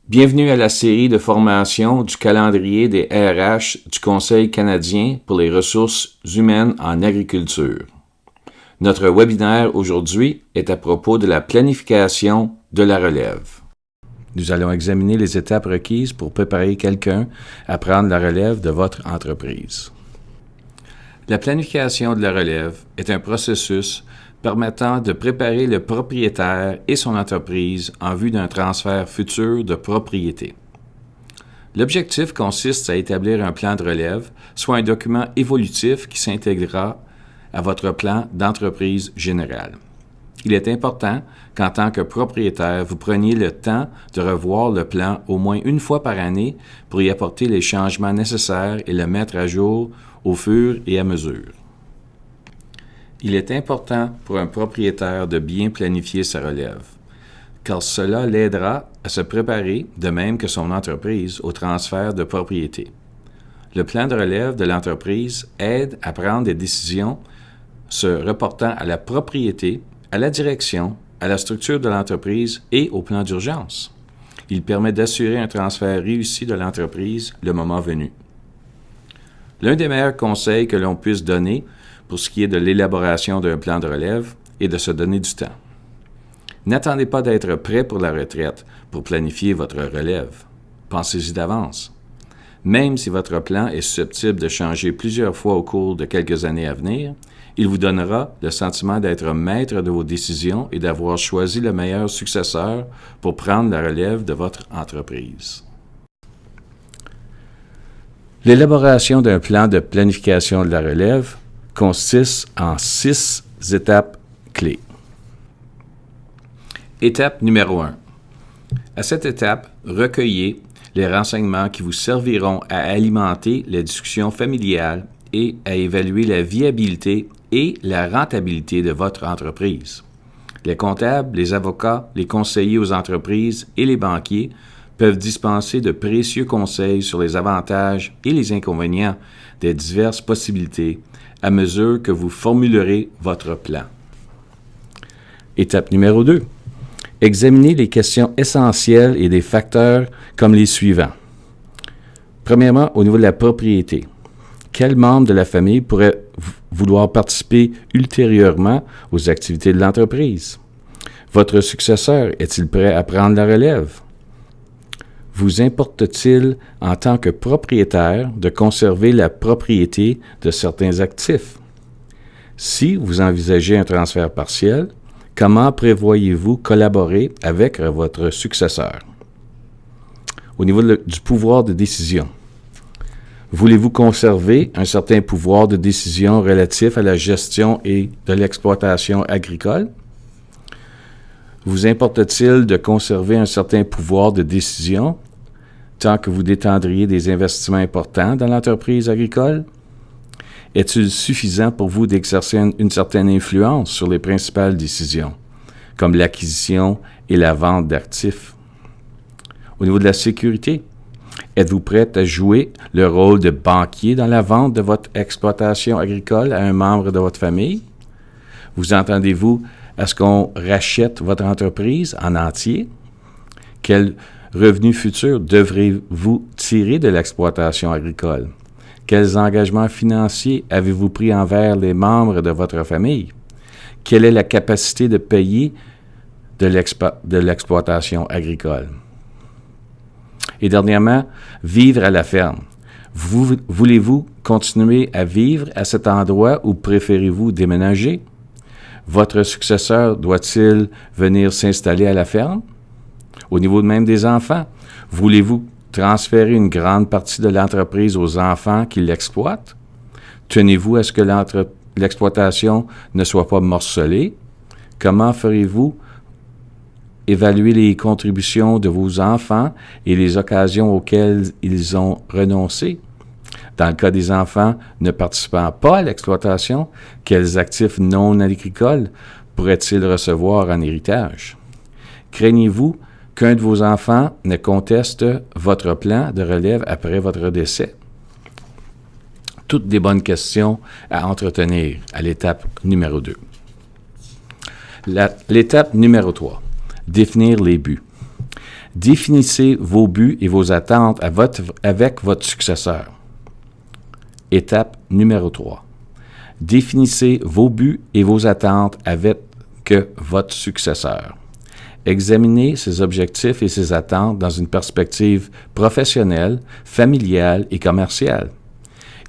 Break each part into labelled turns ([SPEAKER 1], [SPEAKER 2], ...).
[SPEAKER 1] Bienvenue à la série de formation du calendrier des RH du Conseil canadien pour les ressources humaines en agriculture. Notre webinaire aujourd'hui est à propos de la planification de la relève. Nous allons examiner les étapes requises pour préparer quelqu'un à prendre la relève de votre entreprise. La planification de la relève est un processus permettant de préparer le propriétaire et son entreprise en vue d'un transfert futur de propriété. L'objectif consiste à établir un plan de relève, soit un document évolutif qui s'intégrera à votre plan d'entreprise générale. Il est important qu'en tant que propriétaire, vous preniez le temps de revoir le plan au moins une fois par année pour y apporter les changements nécessaires et le mettre à jour au fur et à mesure. Il est important pour un propriétaire de bien planifier sa relève, car cela l'aidera à se préparer, de même que son entreprise, au transfert de propriété. Le plan de relève de l'entreprise aide à prendre des décisions se reportant à la propriété, à la direction, à la structure de l'entreprise et au plan d'urgence. Il permet d'assurer un transfert réussi de l'entreprise le moment venu. L'un des meilleurs conseils que l'on puisse donner pour ce qui est de l'élaboration d'un plan de relève est de se donner du temps. N'attendez pas d'être prêt pour la retraite pour planifier votre relève. Pensez-y d'avance. Même si votre plan est susceptible de changer plusieurs fois au cours de quelques années à venir, il vous donnera le sentiment d'être maître de vos décisions et d'avoir choisi le meilleur successeur pour prendre la relève de votre entreprise. L'élaboration d'un plan de planification de la relève consiste en 6 étapes clés. Étape numéro 1. À cette étape, recueillez les renseignements qui vous serviront à alimenter les discussions familiales et à évaluer la viabilité et la rentabilité de votre entreprise. Les comptables, les avocats, les conseillers aux entreprises et les banquiers peuvent dispenser de précieux conseils sur les avantages et les inconvénients des diverses possibilités à mesure que vous formulerez votre plan. Étape numéro 2. Examinez les questions essentielles et des facteurs comme les suivants. Premièrement, au niveau de la propriété. Quel membre de la famille pourrait vouloir participer ultérieurement aux activités de l'entreprise? Votre successeur est-il prêt à prendre la relève? Vous importe-t-il, en tant que propriétaire, de conserver la propriété de certains actifs? Si vous envisagez un transfert partiel, comment prévoyez-vous collaborer avec votre successeur? Au niveau du pouvoir de décision, voulez-vous conserver un certain pouvoir de décision relatif à la gestion et de l'exploitation agricole? Vous importe-t-il de conserver un certain pouvoir de décision tant que vous détendriez des investissements importants dans l'entreprise agricole? Est-il suffisant pour vous d'exercer une certaine influence sur les principales décisions, comme l'acquisition et la vente d'actifs? Au niveau de la sécurité, êtes-vous prêt à jouer le rôle de banquier dans la vente de votre exploitation agricole à un membre de votre famille? Vous entendez-vous à ce qu'on rachète votre entreprise en entier? Quel revenu futur devrez-vous tirer de l'exploitation agricole? Quels engagements financiers avez-vous pris envers les membres de votre famille? Quelle est la capacité de payer de l'exploitation agricole? Et dernièrement, vivre à la ferme. Voulez-vous continuer à vivre à cet endroit ou préférez-vous déménager? Votre successeur doit-il venir s'installer à la ferme? Au niveau même des enfants, voulez-vous transférer une grande partie de l'entreprise aux enfants qui l'exploitent? Tenez-vous à ce que l'exploitation ne soit pas morcelée? Comment ferez-vous évaluer les contributions de vos enfants et les occasions auxquelles ils ont renoncé? Dans le cas des enfants ne participant pas à l'exploitation, quels actifs non agricoles pourraient-ils recevoir en héritage? Craignez-vous qu'un de vos enfants ne conteste votre plan de relève après votre décès? Toutes des bonnes questions à entretenir à l'étape numéro 2. L'étape numéro 3. Définir les buts. Définissez vos buts et vos attentes avec votre successeur. Étape numéro 3. Définissez vos buts et vos attentes avec votre successeur. Examinez ses objectifs et ses attentes dans une perspective professionnelle, familiale et commerciale.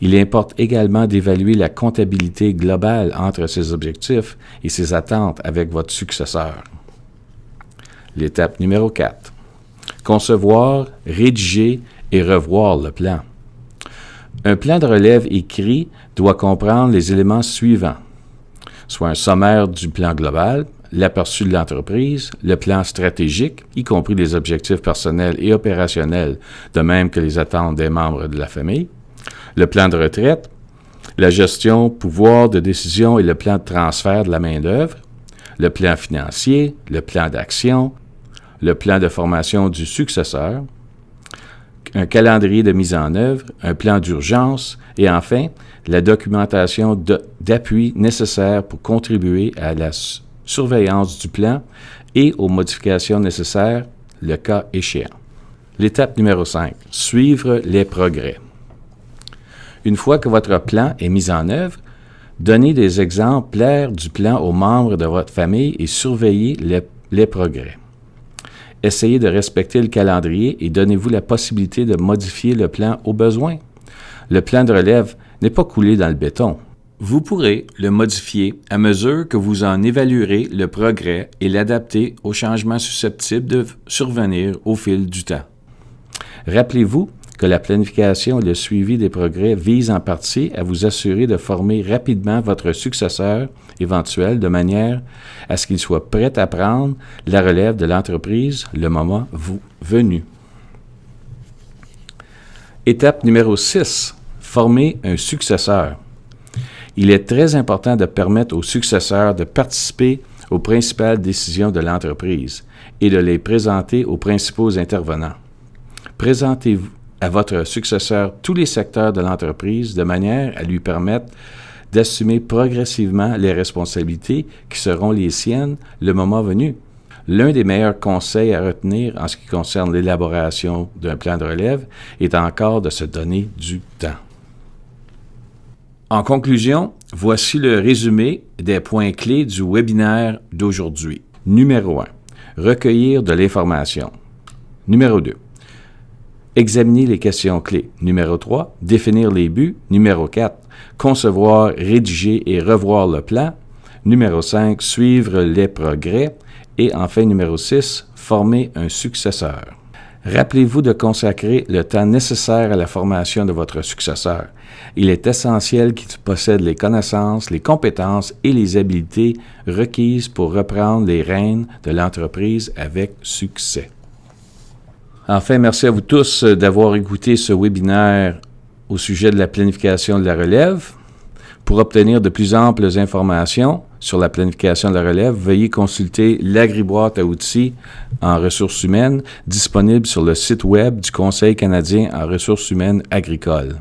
[SPEAKER 1] Il importe également d'évaluer la comptabilité globale entre ses objectifs et ses attentes avec votre successeur. L'étape numéro 4. Concevoir, rédiger et revoir le plan. Un plan de relève écrit doit comprendre les éléments suivants, soit un sommaire du plan global, l'aperçu de l'entreprise, le plan stratégique, y compris les objectifs personnels et opérationnels, de même que les attentes des membres de la famille, le plan de retraite, la gestion, pouvoir de décision et le plan de transfert de la main-d'œuvre, le plan financier, le plan d'action, le plan de formation du successeur, un calendrier de mise en œuvre, un plan d'urgence et enfin, la documentation d'appui nécessaire pour contribuer à la surveillance du plan et aux modifications nécessaires, le cas échéant. L'étape numéro 5. Suivre les progrès. Une fois que votre plan est mis en œuvre, donnez des exemplaires du plan aux membres de votre famille et surveillez les progrès. Essayez de respecter le calendrier et donnez-vous la possibilité de modifier le plan au besoin. Le plan de relève n'est pas coulé dans le béton. Vous pourrez le modifier à mesure que vous en évaluerez le progrès et l'adapter aux changements susceptibles de survenir au fil du temps. Rappelez-vous que la planification et le suivi des progrès visent en partie à vous assurer de former rapidement votre successeur éventuel de manière à ce qu'il soit prêt à prendre la relève de l'entreprise le moment venu. Étape numéro 6. Former un successeur. Il est très important de permettre aux successeurs de participer aux principales décisions de l'entreprise et de les présenter aux principaux intervenants. Présentez-vous à votre successeur tous les secteurs de l'entreprise de manière à lui permettre d'assumer progressivement les responsabilités qui seront les siennes le moment venu. L'un des meilleurs conseils à retenir en ce qui concerne l'élaboration d'un plan de relève est encore de se donner du temps. En conclusion, voici le résumé des points clés du webinaire d'aujourd'hui. Numéro 1. Recueillir de l'information. Numéro 2. Examiner les questions clés. Numéro 3. Définir les buts. Numéro 4. Concevoir, rédiger et revoir le plan. Numéro 5. Suivre les progrès. Et enfin, numéro 6. Former un successeur. Rappelez-vous de consacrer le temps nécessaire à la formation de votre successeur. Il est essentiel qu'il possède les connaissances, les compétences et les habiletés requises pour reprendre les rênes de l'entreprise avec succès. Enfin, merci à vous tous d'avoir écouté ce webinaire au sujet de la planification de la relève. Pour obtenir de plus amples informations sur la planification de la relève, veuillez consulter l'agriboîte à outils en ressources humaines disponible sur le site web du Conseil canadien en ressources humaines agricoles.